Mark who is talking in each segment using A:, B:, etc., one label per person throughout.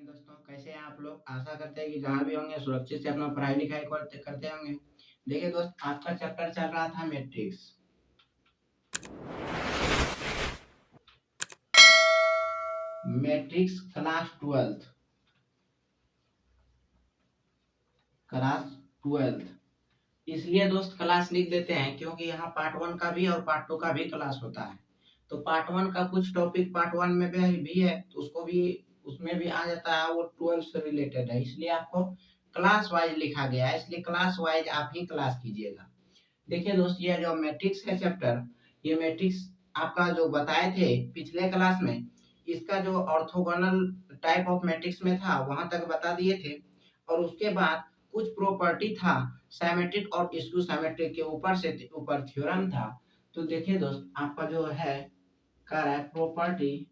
A: Morning दोस्तों, कैसे हैं आप लोग। आशा करते हैं कि जहाँ भी होंगे सुरक्षित से अपना पढ़ाई लिखाई करते करते होंगे। देखिए दोस्त, आपका चैप्टर चल रहा था मैट्रिक्स। Matrix class twelfth. इसलिए दोस्त क्लास लिख देते हैं क्योंकि यहाँ पार्ट 1 का भी और पार्ट 2 का भी क्लास होता है। तो पार्ट 1 का कुछ टॉपिक पार्ट 1 में भी है, तो उसको भी उसमें भी आ जाता है, वो 12 से रिलेटेड है, इसलिए आपको क्लास वाइज लिखा गया है। इसलिए क्लास वाइज आप ही क्लास कीजिएगा। देखिए दोस्त, ये जो मैट्रिक्स है चैप्टर, ये मैट्रिक्स आपका जो बताए थे पिछले क्लास में, इसका जो ऑर्थोगोनल टाइप ऑफ मैट्रिक्स में था वहां तक बता दिए थे। और उसके बाद कुछ प्रॉपर्टी था सिमेट्रिक और स्क्यू सिमेट्रिक के ऊपर से ऊपर थ्योरम था। तो देखिए दोस्त, आपका जो है कह रहा है properties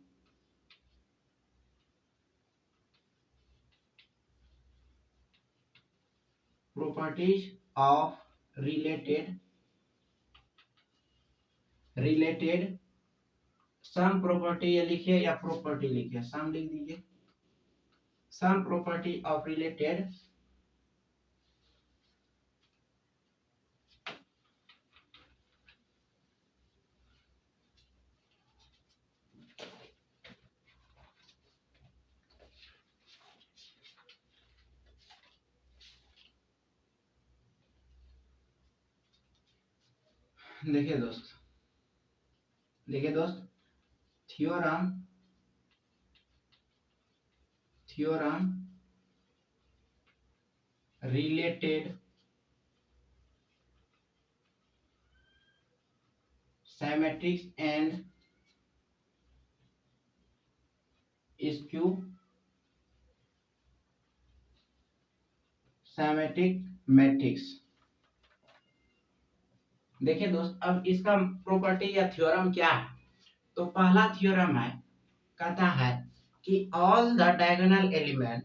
A: of related sum property, ये लिखिए या प्रॉपर्टी लिखिए, सम लिख दीजिए। सम प्रॉपर्टी ऑफ रिलेटेड देखिए दोस्त, theorem related symmetrics and skew symmetric matrix. देखिए दोस्त, अब इसका प्रॉपर्टी या थ्योरम क्या है। तो पहला थ्योरम है, कहता है कि all the diagonal element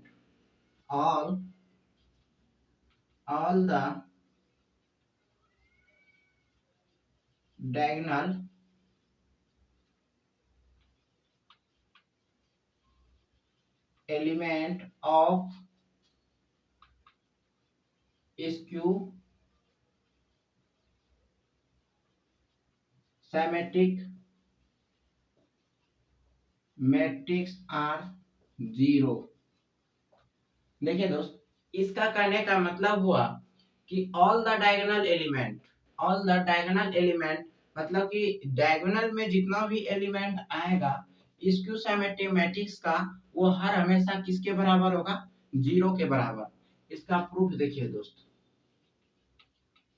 A: all the diagonal element of skew symmetric matrix are zero। देखिए दोस्त, इसका कहने का मतलब हुआ कि ऑल द डायगोनल एलिमेंट मतलब कि डायगोनल में जितना भी एलिमेंट आएगा स्क्यू सिमेट्रिक मैट्रिक्स का, वो हर हमेशा किसके बराबर होगा, जीरो के बराबर। इसका प्रूफ देखिए दोस्त।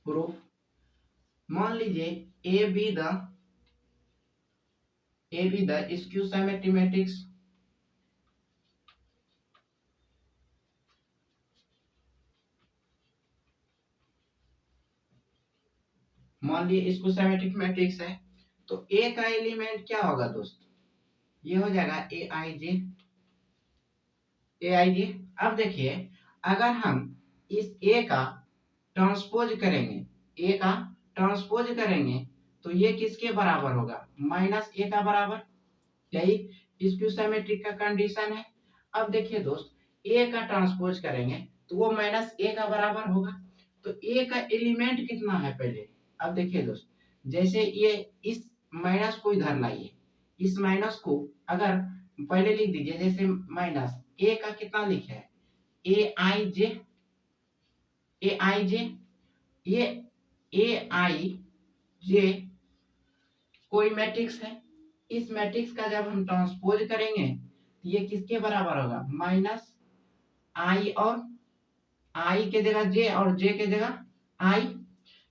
A: प्रूफ, मान लीजिए A be the skew symmetric matrix. मान लीजिए स्क्यू सिमेट्रिक मैट्रिक्स है, तो ए का एलिमेंट क्या होगा दोस्त, ये हो जाएगा ए आई जे। अब देखिए, अगर हम इस ए का ट्रांसपोज करेंगे तो ये किसके बराबर होगा, माइनस ए का बराबर। यही स्क्यू सिमेट्रिक का कंडीशन है। अब देखिए दोस्त, ए का ट्रांसपोज करेंगे तो वो माइनस ए का बराबर होगा। तो ए का एलिमेंट कितना है पहले, अब देखिए दोस्त, जैसे ये इस माइनस को इधर लाइए, इस माइनस को अगर पहले लिख दीजिए, जैसे माइनस ए का कितना लिखे है, ए आई जे, ये ए आई जे कोई मैट्रिक्स है। इस मैट्रिक्स का जब हम ट्रांसपोज करेंगे तो ये किसके बराबर होगा, माइनस आई, और आई के जगह जे और जे के जगह आई।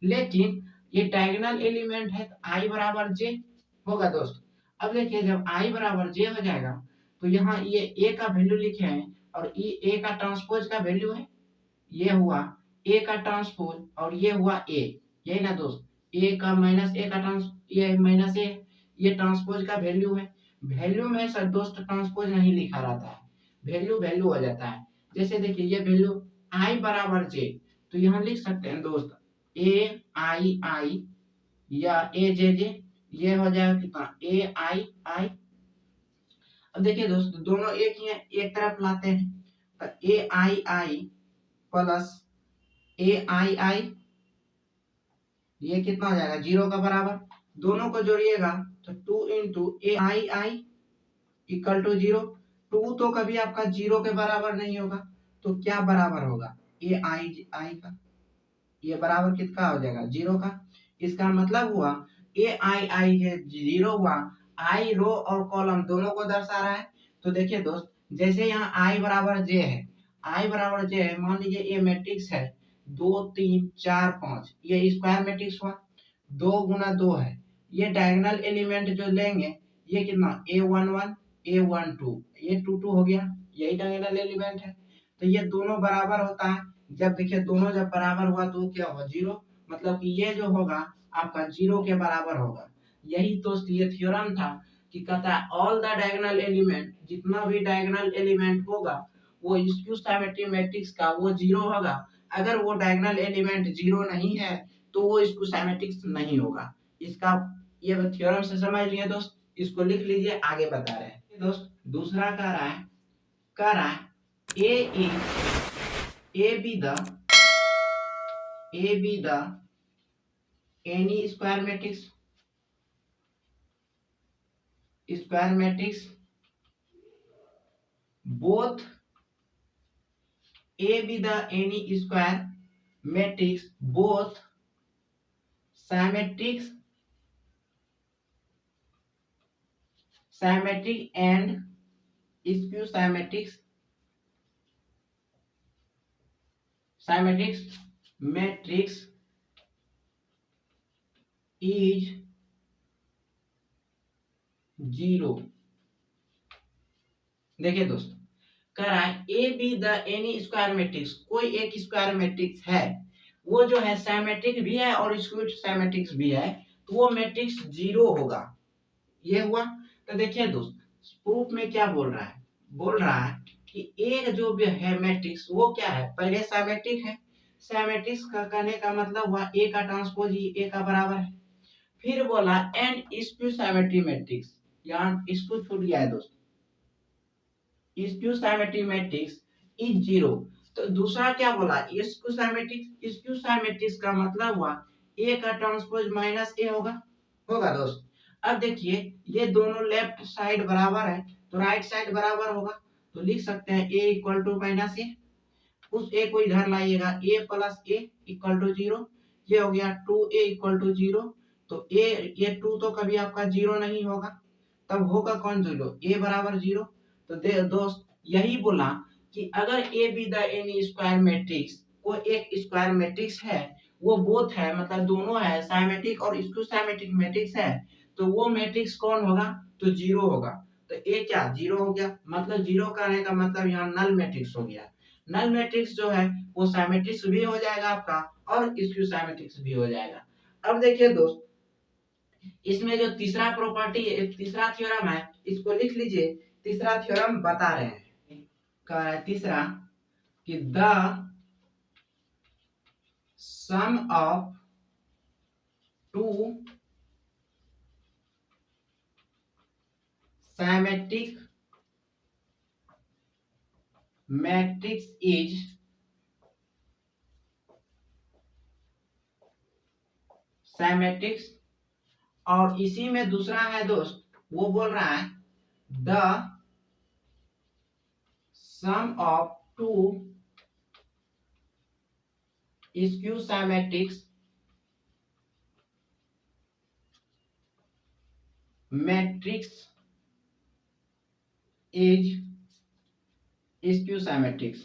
A: लेकिन ये डायगोनल एलिमेंट है तो आई बराबर जे होगा दोस्त। अब देखिए, जब आई बराबर जे हो जाएगा तो यहाँ ये ए का वैल्यू लिखे हैं और ए का ट्रांसपोज का वैल्यू है, ये हुआ ए का ट्रांसपोज और ये हुआ ए, यही ना दोस्त। ए का माइनस ए का ये माइनस ए, ये ट्रांसपोज का वैल्यू है। वैल्यू में सर दोस्त ट्रांसपोज नहीं लिखा रहता है, वैल्यू हो जाता है। जैसे देखिए, ये वैल्यू आई बराबर जे, तो यहाँ लिख सकते हैं दोस्त ए आई या ए जे जे, ये हो जाएगा कितना, ए आई आई। अब देखिए दोस्तों दोनों एक ही है, एक तरफ लाते हैं तो ए I I plus A I आई, ये कितना हो जाएगा 0 का बराबर। दोनों को जोड़िएगा तो 2 into A I I equal to 0। 2 तो कभी आपका 0 के बराबर नहीं होगा, तो क्या बराबर होगा ए आई आई का, ये बराबर कितना हो जाएगा 0 का। इसका मतलब हुआ ए आई आई है 0 हुआ, आई रो और कॉलम दोनों को दर्शा रहा है। तो देखिए दोस्त जैसे यहाँ आई बराबर जे है, आई बराबर जे है, मान लीजिए ये मैट्रिक्स है 2 3 4 5, ये स्क्वायर मैट्रिक्स हुआ, 2 गुना 2 है, ये डायगोनल एलिमेंट जो लेंगे ये कितना a11 a12 ये 2 2 हो गया, यही डायगोनल एलिमेंट है। तो ये दोनों बराबर होता है, जब देखिए दोनों जब बराबर हुआ तो क्या होगा 0, मतलब कि ये जो होगा आपका 0 के बराबर होगा। यही दोस्त ये थ्योरम था कि कहता है ऑल द डायगोनल एलिमेंट, जितना भी डायगोनल एलिमेंट होगा वो स्क्यू सिमेट्रिक मैट्रिक्स का वो 0 होगा। अगर वो डायगोनल एलिमेंट 0 नहीं है तो वो स्क्यू सिमेट्रिक नहीं होगा। इसका ये थ्योरम से समझ लिए दोस्त, इसको लिख लीजिए, आगे बता रहे हैं दोस्त। दूसरा कह रहा है A B the any square matrix both A be the any square matrix both symmetric and skew symmetric matrix is 0। देखिए दोस्त कह रहा है A B the any square matrix, कोई एक स्क्वायर मैट्रिक्स है वो जो है सिमेट्रिक भी है और स्क्यू सिमेट्रिक भी है, तो वो मैट्रिक्स 0 होगा। ये हुआ। तो देखिए दोस्त प्रूफ में क्या बोल रहा है कि एक जो भी है मैट्रिक्स वो क्या है, पहले सिमेट्रिक है, सिमेट्रिक का कहने का मतलब हुआ ए का ट्रांसपोज ए का बराबर है। फिर बोला एंड स्क्यू सिमेट्रिक मैट्रिक्स, यहाँ इसको छूट गया है दोस्त, स्क्यू सिमेट्रिक मैट्रिक्स इज 0। तो दूसरा क्या बोला स्क्यू सिमेट्रिक का मतलब हुआ ए का ट्रांसपोज माइनस ए होगा दोस्त। अब देखिए ये दोनों लेफ्ट साइड बराबर है तो राइट साइड बराबर होगा, तो लिख सकते हैं a equal to minus A, उस a को इधर लाइएगा a plus A equal to 0, ये हो गया 2a इक्वल टू 0। तो a ये 2 तो कभी आपका 0 नहीं होगा, तब होगा कौन 0, a बराबर 0। तो दोस्त यही बोला कि अगर A B the any square matrix, कोई एक स्क्वायर मैट्रिक्स है वो बोथ है, मतलब दोनों है सिमेट्रिक और स्क्यू सिमेट्रिक मैट्रिक्स है, तो वो मैट्रिक्स कौन होगा तो 0 होगा। तो ए क्या 0 हो गया, मतलब 0 करने का मतलब यहाँ नल मैट्रिक्स हो गया। नल मैट्रिक्स जो है वो सिमेट्रिक भी हो जाएगा आपका और स्क्यू सिमेट्रिक भी हो जाएगा। अब देखिए दोस्त इसमें जो तीसरा प्रॉपर्टी तीसरा थ्योरम है इसको लिख लीजिए। तीसरा थ्योरम बता रहे हैं, कह रहा है तीसरा कि the sum of two symmetric matrix is symmetric. और इसी में दूसरा है दोस्त, वो बोल रहा है the sum of two skew symmetric matrix is skew symmetric.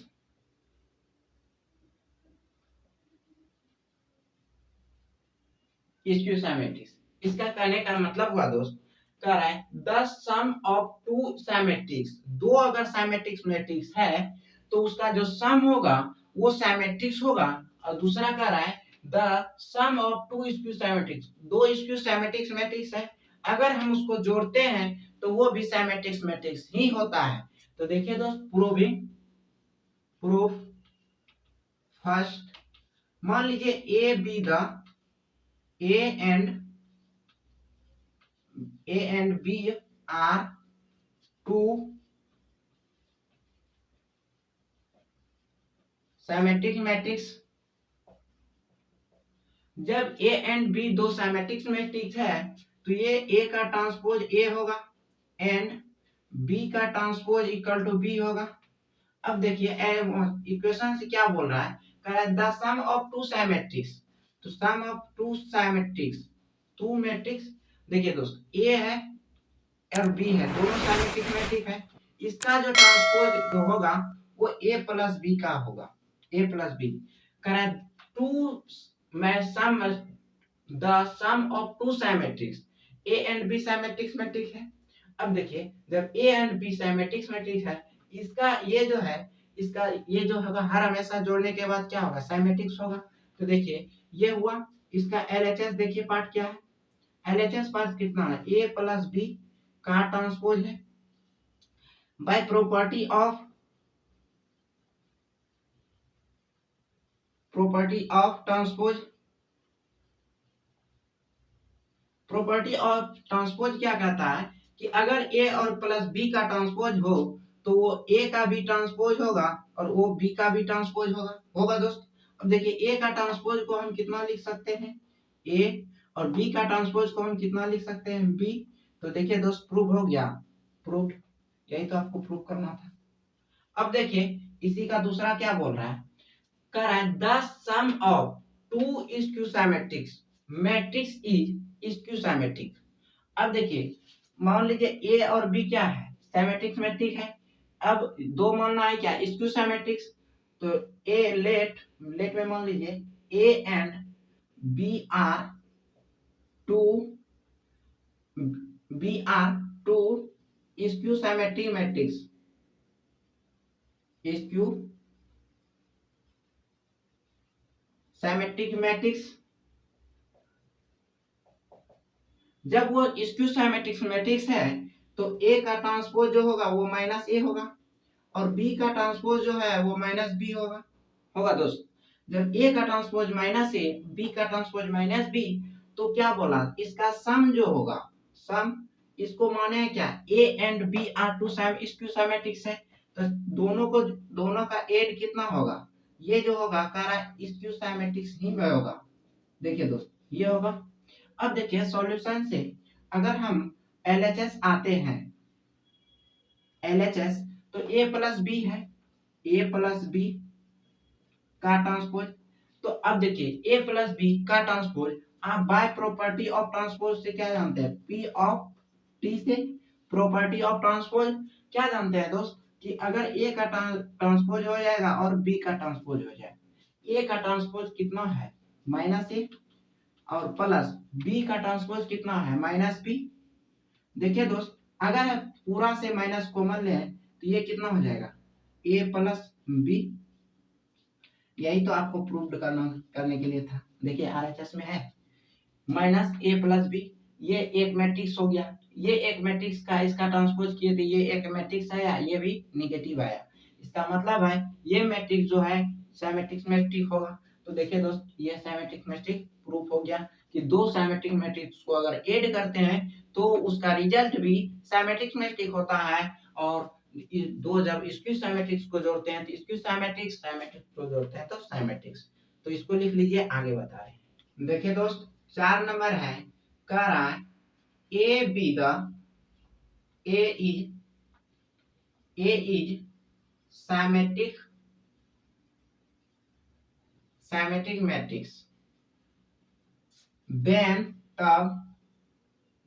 A: Skew symmetric इसका कहने का मतलब हुआ दोस्त, कह रहा है the sum of two symmetrics, दो अगर सिमेट्रिक मैट्रिक्स है तो उसका जो सम होगा वो सिमेट्रिक्स होगा। और दूसरा कह रहा है the sum of two skew symmetrics, दो स्क्यू सिमेट्रिक मैट्रिक्स है, अगर हम उसको जोड़ते हैं तो वो भी सिमेट्रिक मैट्रिक्स ही होता है। तो देखिए दोस्त प्रूफ फर्स्ट, मान लीजिए A B the A and B are two symmetric matrix. जब ए एंड बी दो सिमेट्रिक मैट्रिक्स है तो ये ए का ट्रांसपोज ए होगा एंड बी का ट्रांसपोज इक्वल टू बी होगा। अब देखिए इक्वेशन से क्या बोल रहा है, कह रहा है द सम ऑफ टू सिमेट्रिक्स। तो सम ऑफ टू सिमेट्रिक्स, टू मैट्रिक्स, देखिए दोस्त ए है और बी है, दोनों सिमेट्रिक मैट्रिक है, इसका जो ट्रांसपोज जो होगा वो ए प्लस बी का होगा, ए प्लस बी। कह रहा है to sum the sum of two symmetrics, A and B symmetric matrix है। अब देखिए जब A and B symmetric matrix है, इसका ये जो है, इसका ये जो होगा हर हमेशा जोड़ने के बाद क्या होगा, सिमेट्रिक्स होगा। तो देखिए ये हुआ इसका एलएचएस, देखिए पार्ट क्या है, एलएचएस पार्ट कितना है, ए प्लस बी का ट्रांसपोज है by property of transpose. Property of transpose क्या कहता है कि अगर ए और प्लस बी का ट्रांसपोज हो तो वो ए का भी ट्रांसपोज होगा और वो बी का भी ट्रांसपोज होगा दोस्त। अब देखिए ए का ट्रांसपोज को हम कितना लिख सकते हैं, ए, और बी का ट्रांसपोज को हम कितना लिख सकते हैं, बी। तो देखिए दोस्त प्रूव हो गया, प्रूव, यही तो आपको प्रूव करना था। अब देखिए इसी का दूसरा क्या बोल रहा है, कह रहा है the sum of two skew symmetrics matrix is skew symmetric. अब देखिए मान लीजिए ए और बी क्या है, सिमेट्रिक मैट्रिक है। अब दो मानना है क्या, स्क्यू सिमेट्रिक्स। तो ए लेट में मान लीजिए A and B are two skew symmetric matrix, skew symmetric matrix. जब वो स्क्यू सिमेट्रिक मैट्रिक्स है तो ए का ट्रांसपोज जो होगा वो माइनस ए होगा और बी का ट्रांसपोज जो है वो माइनस बी होगा दोस्त। जब ए का ट्रांसपोज माइनस ए, बी का ट्रांसपोज माइनस बी, तो क्या बोला, इसका सम जो होगा, सम, इसको माने क्या, A and B are two skew symmetrics है, तो दोनों का एड कितना होगा, ये जो होगा कह रहा है स्क्यू सिमेट्रिक्स ही में होगा। देखिए दोस्त ये होगा। अब देखिए सॉल्यूशन से अगर हम एलएचएस आते हैं, एलएचएस तो ए प्लस बी है, ए प्लस बी का ट्रांसपोज। तो अब देखिए ए प्लस बी का ट्रांसपोज आप बाय प्रॉपर्टी ऑफ ट्रांसपोज से क्या जानते हैं, पी ऑफ टी से। प्रॉपर्टी ऑफ ट्रांसपोज क्या जानते हैं दोस्त, कि अगर ए का ट्रांसपोज हो जाएगा और बी का ट्रांसपोज हो जाए, ए का ट्रांसपोज कितना है माइनस ए और प्लस बी का ट्रांसपोज कितना है माइनस बी। देखिए दोस्त अगर पूरा से माइनस कॉमन ले तो ये कितना हो जाएगा, ए प्लस बी। यही तो आपको प्रूव करने के लिए था। देखिए आरएचएस में है माइनस ए प्लस बी, ये एक मैट्रिक्स हो गया, ये एक मैट्रिक्स का इसका ट्रांसपोज किए थे, ये एक मैट्रिक्स आया, ये भी निगेटिव आया, इसका मतलब है ये मैट्रिक्स जो है सिमेट्रिक मैट्रिक होगा। तो देखिए दोस्त ये सिमेट्रिक मैट्रिक प्रूफ हो गया कि दो सिमेट्रिक मैट्रिक्स को अगर ऐड करते हैं तो उसका रिजल्ट भी सिमेट्रिक मैट्रिक होता है, और दो जब स्क्यू सिमेट्रिक्स को जोड़ते हैं तो स्क्यू सिमेट्रिक्स को जोड़ते हैं तो सिमेट्रिक्स। तो इसको लिख लीजिए, आगे बता रहे हैं। देखिए दोस्त 4 नंबर है, कह रहा है A be the A is symmetric matrix,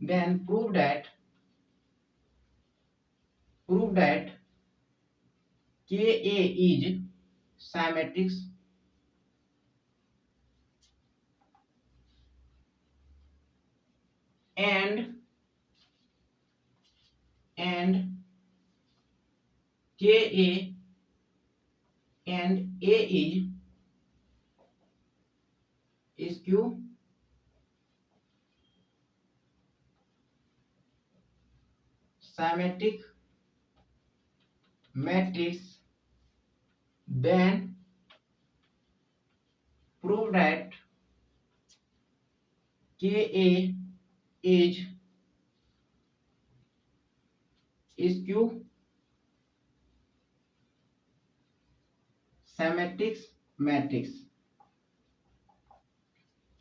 A: then prove that KA is symmetric and KA and A is skew symmetric matrix, then prove that KA is skew symmetric matrix.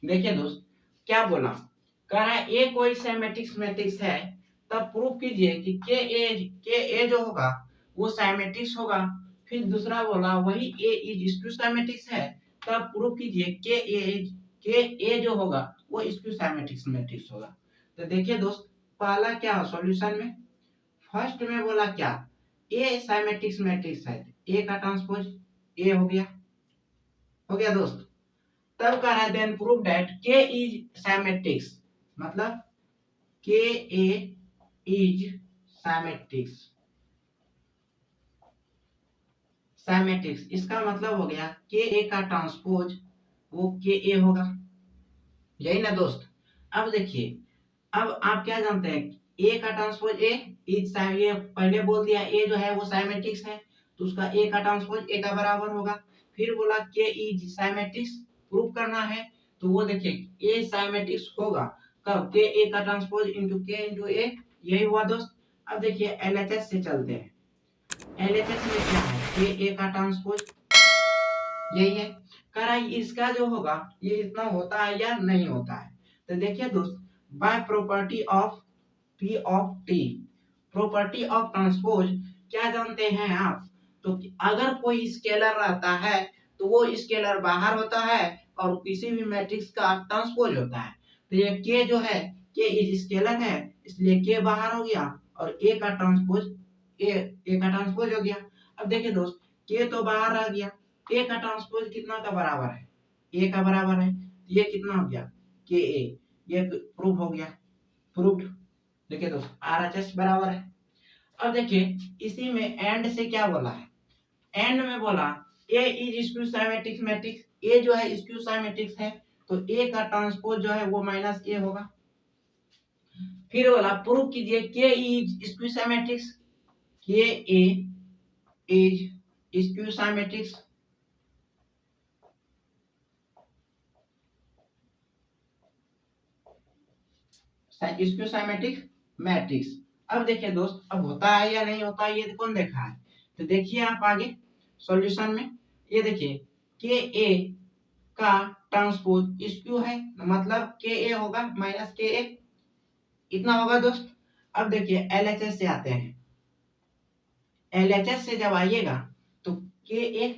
A: देखिए दोस्त क्या बोला, कह रहा है ए कोई सिमेट्रिक मैट्रिक्स है तब प्रूफ कीजिए कि के ए जो होगा वो सिमेट्रिक्स होगा। फिर दूसरा बोला वही ए इज स्क्यू सिमेट्रिक्स है तब प्रूफ कीजिए के ए जो होगा वो स्क्यू सिमेट्रिक मैट्रिक्स होगा। तो देखिए दोस्त पहला क्या हो सॉल्यूशन में, फर्स्ट में बोला क्या, ए सिमेट्रिक मैट्रिक्स है, ए का ट्रांसपोज ए हो गया दोस्त। तब कह रहा है देन प्रूव दैट के इज सिमेट्रिक्स, मतलब के ए इज सिमेट्रिक्स। सिमेट्रिक्स इसका मतलब हो गया के ए का ट्रांसपोज वो के ए होगा, यही ना दोस्त। अब देखिए अब आप क्या जानते हैं, ए का ट्रांसपोज ए इज, ये पहले बोल दिया ए जो है वो सिमेट्रिक्स है तो उसका ए का ट्रांसपोज ए का बराबर होगा। फिर बोला के इज सिमेट्रिक्स प्रूव करना है तो वो देखिए ए सिमेट्रिक्स होगा कब, के ए का ट्रांसपोज इनटू के इनटू ए, यही हुआ दोस्त। अब देखिए एलएचएस से चलते हैं, एलएचएस में क्या है, के ए का ट्रांसपोज यही है। कह रहा है इसका जो होगा ये इतना होता है या नहीं होता है। तो देखिए दोस्त by property of P of T, property of transpose क्या जानते हैं आप, तो अगर कोई स्केलर रहता है तो वो स्केलर बाहर होता है और किसी भी मैट्रिक्स का ट्रांसपोज होता है। तो ये के जो है के इज स्केलर है इसलिए के बाहर हो गया और ए का ट्रांसपोज ए का ट्रांसपोज हो गया। अब देखिए दोस्त के तो बाहर रह गया, ए का ट्रांसपोज कितना का बराबर है, ए का बराबर है, ये कितना हो गया के ए, ये प्रूफ हो गया, प्रूव्ड। देखिए दोस्त आरएचएस बराबर है। अब देखिए इसी में एंड से क्या बोला है, एंड में बोला ए इज स्क्यू सिमेट्रिक मैट्रिक्स, ए जो है स्क्यू सिमेट्रिक्स है तो ए का ट्रांसपोज जो है वो माइनस ए होगा। फिर बोला प्रूव कीजिए के इज स्क्यू सिमेट्रिक्स, के A is skew symmetrics. Skew symmetric matrix. अब देखिए दोस्त अब होता है या नहीं होता है ये कौन देखा है, तो देखिए आप आगे सॉल्यूशन में ये देखिए के ए का ट्रांसपोज स्क्यू है मतलब के ए होगा माइनस के ए, इतना होगा दोस्त। अब देखिए एलएचएस से आते हैं, एलएचएस से जब आइएगा तो के ए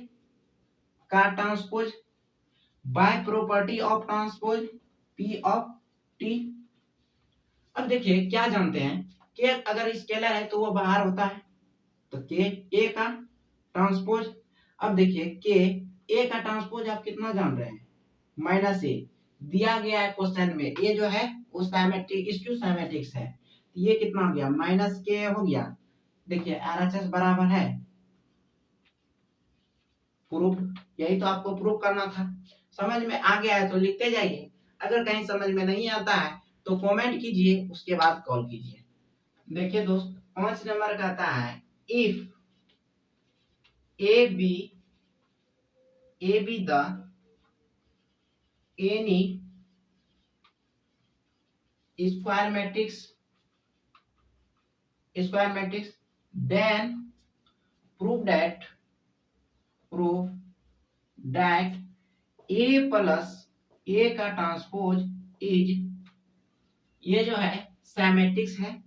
A: का transpose bye property of transpose P of T. अब देखिए क्या जानते हैं के अगर स्केलर है तो वो बाहर होता है तो के ए का ट्रांसपोज। अब देखिए के ए का ट्रांसपोज आप कितना जान रहे हैं, माइनस ए दिया गया है क्वेश्चन में, ए जो है वो सिमेट्रिक स्क्यू सिमेट्रिक्स है तो ये कितना हो गया माइनस के हो गया। देखिए आरएचएस बराबर है प्रूफ, यही तो आपको प्रूफ करना था। समझ में आ गया है तो लिखते जाइए, अगर कहीं समझ में नहीं आता है तो कमेंट कीजिए उसके बाद कॉल कीजिए। देखिए दोस्त 5 नंबर कहता है if A B the any square matrix then prove that a plus a का ट्रांसपोज इज, ये जो है सिमेट्रिक्स है,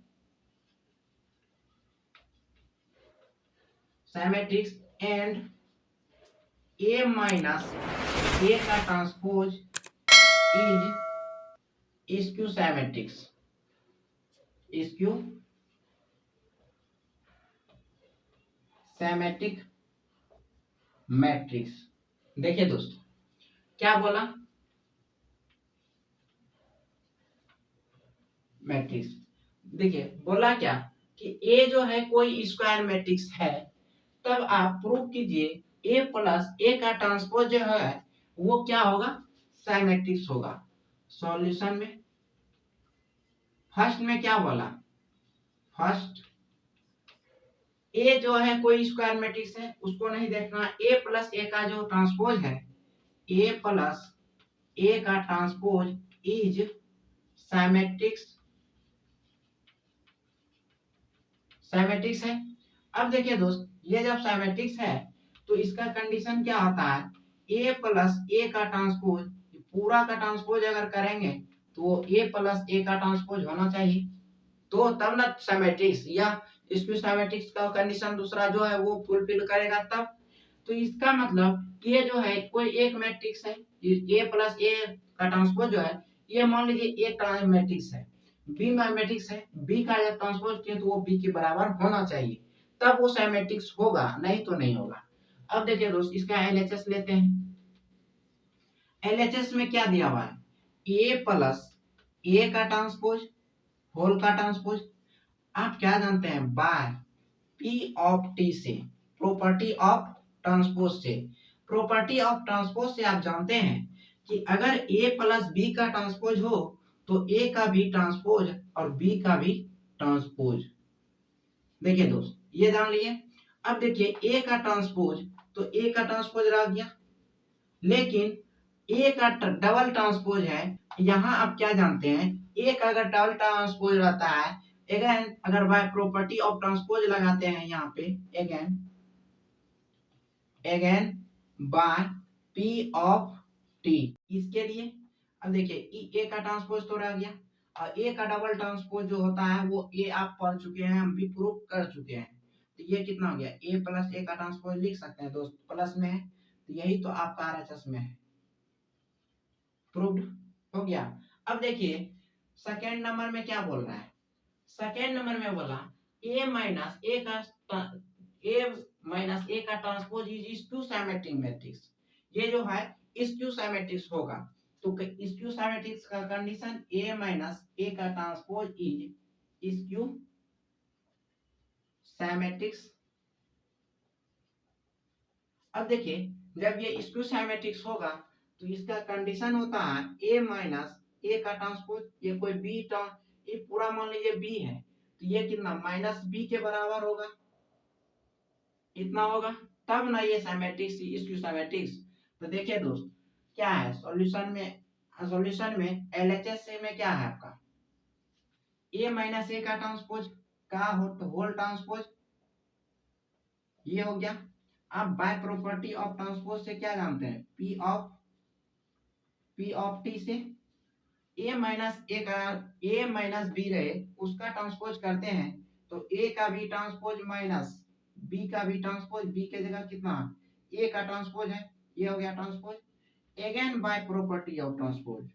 A: symmetrics and a minus a का transpose is skew symmetrics, skew symmetric matrix. देखिए दोस्त क्या बोला, मैट्रिक्स देखिए बोला क्या कि ए जो है कोई स्क्वायर मैट्रिक्स है तब आप प्रूव कीजिए ए प्लस ए का ट्रांसपोज जो है वो क्या होगा सिमेट्रिक्स होगा। सॉल्यूशन में फर्स्ट में क्या बोला, फर्स्ट ए जो है कोई स्क्वायर मैट्रिक्स है उसको नहीं देखना, ए प्लस ए का जो ट्रांसपोज है ए प्लस ए का ट्रांसपोज इज सिमेट्रिक्स, सिमेट्रिक्स है। अब देखिए दोस्त, ये जब सिमेट्रिक्स है तो इसका कंडीशन क्या होता है, ए प्लस ए का ट्रांसपोज, पूरा का ट्रांसपोज अगर करेंगे तो ए प्लस ए का ट्रांसपोज होना चाहिए, तो तब ना सिमेट्रिक्स या स्क्यू सिमेट्रिक्स का कंडीशन दूसरा जो है वो फुलफिल करेगा तब। तो इसका मतलब ये जो है कोई एक मैट्रिक्स है, ए प्लस ए का ट्रांसपोज जो है, ये मान लीजिए ए मैट्रिक्स है, बी मैट्रिक्स है, बी का जब ट्रांसपोज किए तो वो बी के बराबर होना चाहिए, तब वो सिमेट्रिक्स होगा, नहीं तो नहीं होगा। अब देखिए दोस्त, इसका एलएचएस लेते हैं। एलएचएस में क्या दिया हुआ है, ए प्लस ए का ट्रांसपोज होल का ट्रांसपोज। आप क्या जानते हैं, बाय पी ऑफ टी से, प्रॉपर्टी ऑफ ट्रांसपोज से, प्रॉपर्टी ऑफ ट्रांसपोज से आप जानते हैं कि अगर ए प्लस बी का ट्रांसपोज हो तो ए का भी ट्रांसपोज और बी का भी ट्रांसपोज। देखिए दोस्त, ये जान लिए। अब देखिए ए का ट्रांसपोज, तो ए का ट्रांसपोज रह गया, लेकिन ए का डबल ट्रांसपोज है। यहाँ आप क्या जानते हैं, ए का अगर डबल ट्रांसपोज रहता है, अगेन अगर बाय प्रॉपर्टी ऑफ ट्रांसपोज लगाते हैं यहाँ पे, again by P of T, इसके लिए। अब देखिए ए का ट्रांसपोज तो रह गया, और ए का डबल ट्रांसपोज जो होता है वो ए आप पढ़ चुके हैं, हम भी प्रूव कर चुके हैं। तो ये कितना हो गया, ए प्लस ए का ट्रांसपोज लिख सकते हैं दोस्त, प्लस में है तो यही तो आपका आरएचएस में है, प्रूव्ड हो गया। अब देखिए सेकेंड नंबर में क्या बोल रहा है, सेकेंड नंबर में बोला ए माइनस ए का transpose is skew symmetric matrix. ये जो है स्क्यू सिमेट्रिक्स होगा, तो स्क्यू सिमेट्रिक्स का कंडीशन ए माइनस ए का ट्रांसपोज इज स्क्यू सिमेट्रिक्स। अब देखिए जब ये स्क्यू सिमेट्रिक्स होगा तो इसका कंडीशन होता है ए माइनस ए का ट्रांसपोज, ये कोई बी ये पूरा मान लीजिए बी है, तो ये कितना माइनस बी के बराबर होगा, इतना होगा, तब ना ये सिमेट्रिक्स स्क्यू सिमेट्रिक्स। तो देखिए दोस्त क्या है सॉल्यूशन में एलएचएस में क्या है आपका, ए माइनस ए का ट्रांसपोज का होल ट्रांसपोज, ये हो गया। आप बाय प्रॉपर्टी ऑफ ट्रांसपोज से क्या जानते हैं, पी ऑफ टी से ए माइनस बी रहे उसका ट्रांसपोज करते हैं, तो ए का भी ट्रांसपोज माइनस बी का भी ट्रांसपोज, बी के जगह कितना ए का ट्रांसपोज है, ये हो गया transpose. Again by property of transpose,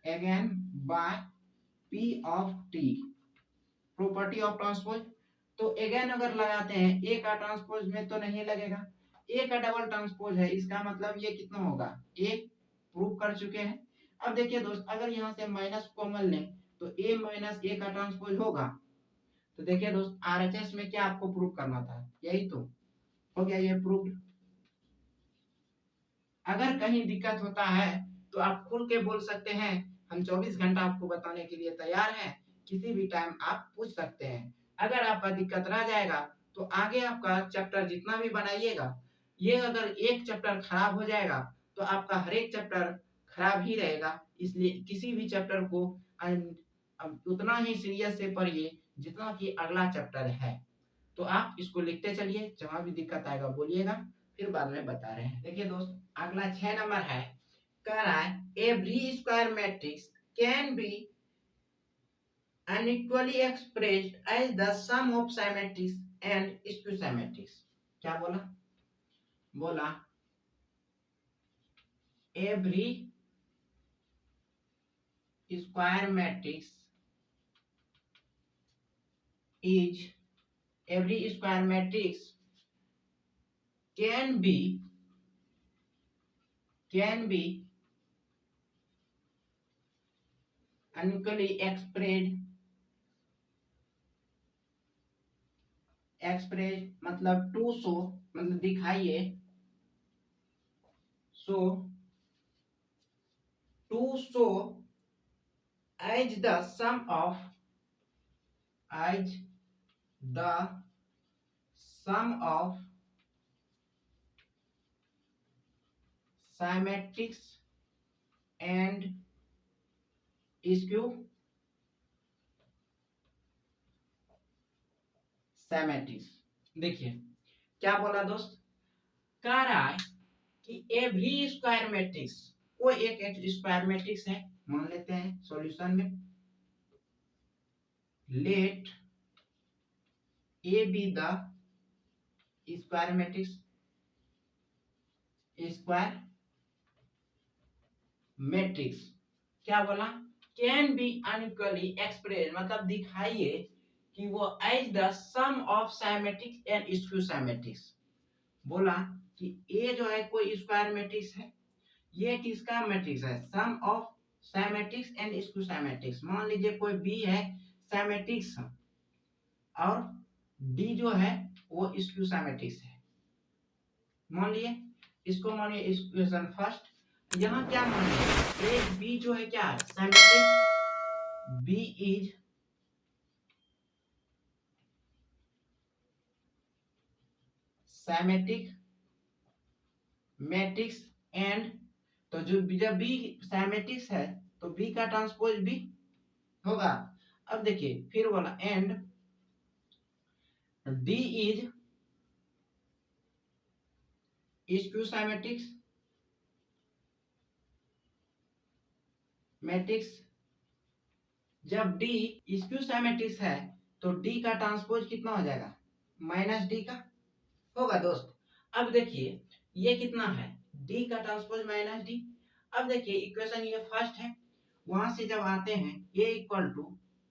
A: again by P of T, property of transpose. तो अगेन अगर लगाते हैं ए का ट्रांसपोज में तो नहीं लगेगा, ए का डबल ट्रांसपोज है, इसका मतलब ये कितना होगा, ए प्रूव कर चुके हैं। अब देखिए दोस्त, अगर यहाँ से माइनस कॉमन लें तो ए माइनस ए का ट्रांसपोज होगा, तो देखिए दोस्त आरएचएस में क्या आपको प्रूव करना था, यही तो हो गया, ये प्रूव्ड। अगर कहीं दिक्कत होता है तो आप खुल के बोल सकते हैं, हम 24 घंटा आपको बताने के लिए तैयार हैं, किसी भी टाइम आप पूछ सकते हैं। अगर आपका दिक्कत रह जाएगा तो आगे आपका चैप्टर जितना भी बनाइएगा, ये अगर एक चैप्टर खराब हो जाएगा तो आपका हर एक चैप्टर खराब ही रहेगा, इसलिए किसी भी चैप्टर को उतना ही सीरियस से पढ़िए जितना कि अगला चैप्टर है। तो आप इसको लिखते चलिए, जहां भी दिक्कत आएगा बोलिएगा, फिर बाद में बता रहे हैं। देखिए दोस्त अगला 6 नंबर है, कह रहा है every square matrix can be unequally expressed as the sum of symmetrics and skew symmetrics। क्या बोला, बोला every square matrix is every square matrix can be unequally expressed मतलब टू शो, मतलब दिखाइए, show to show as the sum of symmetrics and skew symmetrics. देखिए क्या बोला दोस्त, कह रहा है कि एवरी स्क्वायर मैट्रिक्स, कोई एक स्क्वायर मैट्रिक्स है, मान लेते हैं सॉल्यूशन में, let A B the square matrix, square matrix. क्या बोला, कैन बी अनइक्वली एक्सप्रेस, मतलब दिखाइए कि वो as the sum of symmetrics and skew symmetrics. बोला कि ए जो है कोई स्क्वायर मैट्रिक्स है, ये किसका मैट्रिक्स है, सम ऑफ सिमेट्रिक्स एंड स्क्यू सिमेट्रिक्स। मान लीजिए कोई बी है सिमेट्रिक्स और डी जो है वो स्क्यू सिमेट्रिक्स है, मान लिए इसको, मानिए इक्वेशन फर्स्ट। यहाँ क्या मानिए, एक बी जो है क्या है symmetric, B is symmetric matrix and, तो जो जब बी सिमेट्रिक्स है तो बी का ट्रांसपोज बी होगा। अब देखिए फिर बोला and D is skew symmetrics matrix. जब डी स्क्यू सिमेट्रिक्स है तो डी का ट्रांसपोज कितना हो जाएगा, माइनस डी का होगा दोस्त। अब देखिए ये कितना है, डी का ट्रांसपोज माइनस डी। अब देखिए इक्वेशन ये फर्स्ट है, वहां से जब आते हैं A equal to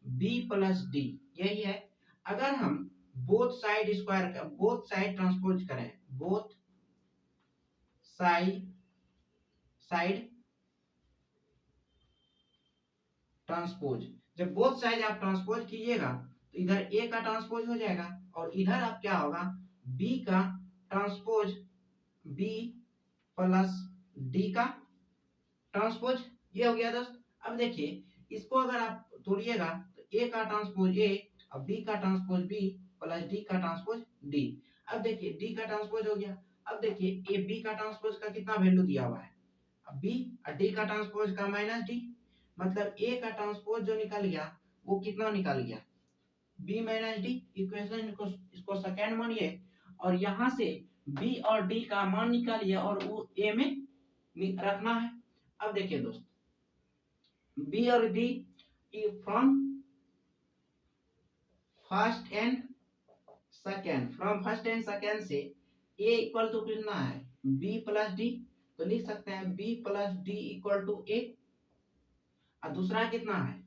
A: B plus D, यही है। अगर हम both side square, both side transpose करें, बोथ साइड ट्रांसपोज, जब बोथ साइड आप ट्रांसपोज कीजिएगा तो इधर ए का ट्रांसपोज हो जाएगा और इधर आप क्या होगा, बी का ट्रांसपोज बी प्लस डी का ट्रांसपोज, ये हो गया दोस्त। अब देखिए इसको अगर आप तोड़िएगा तो ए का ट्रांसपोज ए और बी का ट्रांसपोज बी प्लस डी का ट्रांसपोज डी। अब देखिए डी का ट्रांसपोज हो गया। अब देखिए ए बी का ट्रांसपोज का कितना वैल्यू दिया हुआ है, अब बी और डी का ट्रांसपोज का माइनस डी, मतलब ए का ट्रांसपोज जो निकल गया वो कितना निकल गया, बी माइनस डी। इक्वेशन को इसको सेकेंड मानिए और यहाँ से बी और डी का मान निकालिए और वो ए में रखना है। अब देखिए दोस्त, बी और D from first and second, from first and second से ए इक्वल टू कितना है, बी प्लस डी, तो लिख सकते हैं B plus D equal to A. और दूसरा कितना है,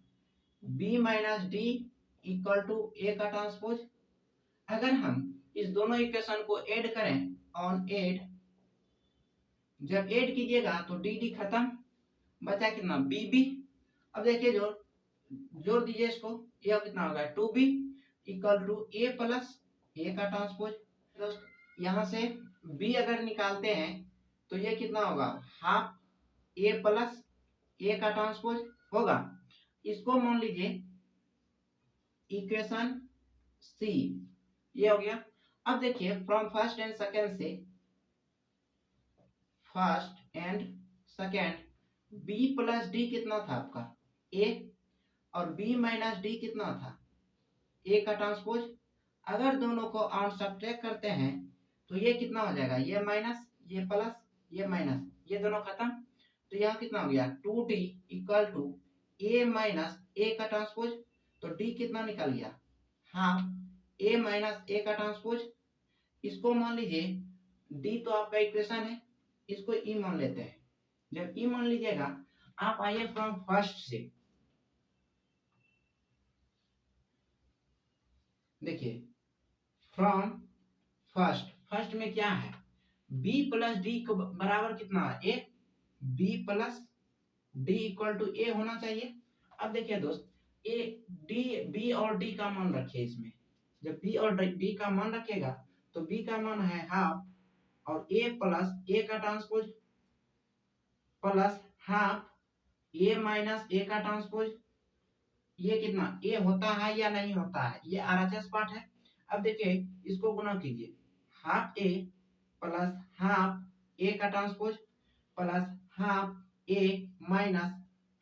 A: B minus D equal to A का ट्रांसपोज। अगर हम इस दोनों इक्वेशन को ऐड करें, ऑन ऐड, जब ऐड कीजिएगा तो डी डी खत्म, बचा कितना, बी बी। अब देखिए जोड़ दीजिए इसको, ये कितना होगा, two B equal to A plus A का ट्रांसपोज। दोस्त यहाँ से बी अगर निकालते हैं तो ये कितना होगा, हाफ ए प्लस ए का ट्रांसपोज होगा। इसको मान लीजिए इक्वेशन सी, ये हो गया। अब देखिए फ्रॉम फर्स्ट एंड सेकेंड से, first and second B plus D कितना था आपका, ए, और बी माइनस डी कितना था, ए का ट्रांसपोज। अगर दोनों को ऑन सब्ट्रैक्ट करते हैं तो ये कितना हो जाएगा, ये माइनस ये प्लस ये माइनस, ये दोनों खत्म। तो यहाँ कितना हो गया, two D equal to A minus A का ट्रांसपोज। तो डी कितना निकल गया, हाफ ए माइनस ए का ट्रांसपोज। इसको मान लीजिए डी तो आपका इक्वेशन है, इसको ई मान लेते हैं। जब ई मान लीजिएगा, आप आइए फ्रॉम फर्स्ट से, देखिए फ्रॉम फर्स्ट, फर्स्ट में क्या है, बी प्लस डी को बराबर कितना है, A, B plus D equal to A होना चाहिए। अब देखिए दोस्त, ए डी बी और डी का मान रखिए इसमें, जब बी और डी का मान रखेगा तो बी का मान है हाफ और ए प्लस ए का transpose plus half A minus A का ट्रांसपोज, ये कितना ए होता है या नहीं होता है, ये आरएचएस पार्ट है। अब देखिए इसको गुना कीजिए, हाफ ए प्लस हाफ ए का ट्रांसपोज प्लस हाफ ए माइनस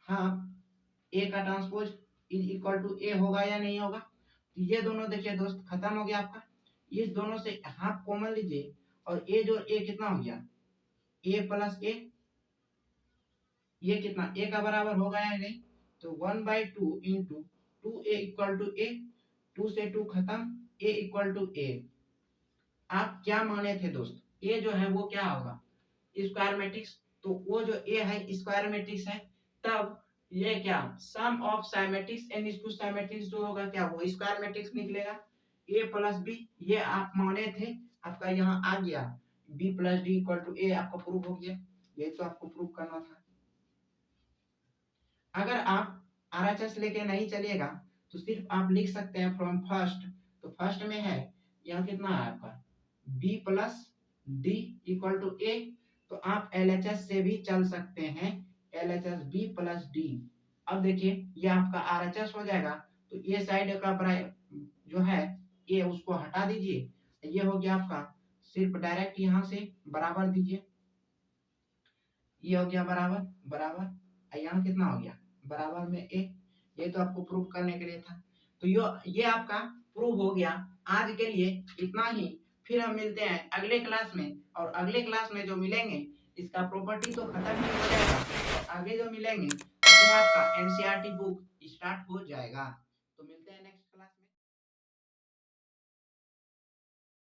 A: हाफ ए का ट्रांसपोज इज इक्वल टू ए होगा या नहीं होगा। तो ये दोनों देखिए दोस्त खत्म हो गया आपका। इस दोनों से हाफ कॉमन लीजिए और ए जो ए कितना हो गया, ए प्लस ए, ये कितना ए का बराबर हो गया है नहीं, तो 1/2 इंटू 2a इक्वल टू ए, 2 से 2 खत्म, a इक्वल टू ए। आप क्या माने थे दोस्त, ए जो है वो क्या होगा, स्क्वायर मैट्रिक्स, तो वो जो ए है स्क्वायर मैट्रिक्स है, तब ये क्या सम ऑफ साइमेट्रिक्स एंड इसको साइमेट्रिक्स जो होगा क्या वो स्क्वायर मैट्रिक्स निकलेगा। ए प्लस बी ये आप माने थे, आपका यहाँ आ गया, B plus D equal to A, आपका प्रूफ हो गया। ये तो आपको प्रूफ करना था। अगर आप आरएचएस लेके नहीं चलिएगा तो सिर्फ आप लिख सकते हैं फ्रॉम फर्स्ट, तो फर्स्ट में है यहाँ कितना है आपका B plus D equal to A, तो आप एलएचएस से भी चल सकते हैं, एलएचएस बी प्लस डी। अब देखिए ये आपका आरएचएस हो जाएगा, तो ये साइड का जो है ये उसको हटा दीजिए, ये हो गया आपका, सिर्फ डायरेक्ट यहाँ से बराबर दीजिए, ये हो गया बराबर बराबर, यहाँ कितना हो गया बराबर में ए। ये तो आपको प्रूव करने के लिए था, तो ये आपका प्रूव हो गया। आज के लिए इतना ही, फिर हम मिलते हैं अगले क्लास में, और अगले क्लास में जो मिलेंगे इसका प्रॉपर्टी तो खत्म ही हो जाएगा, और आगे जो मिलेंगे उसमें आपका एनसीईआरटी बुक स्टार्ट हो जाएगा। तो मिलते हैं नेक्स्ट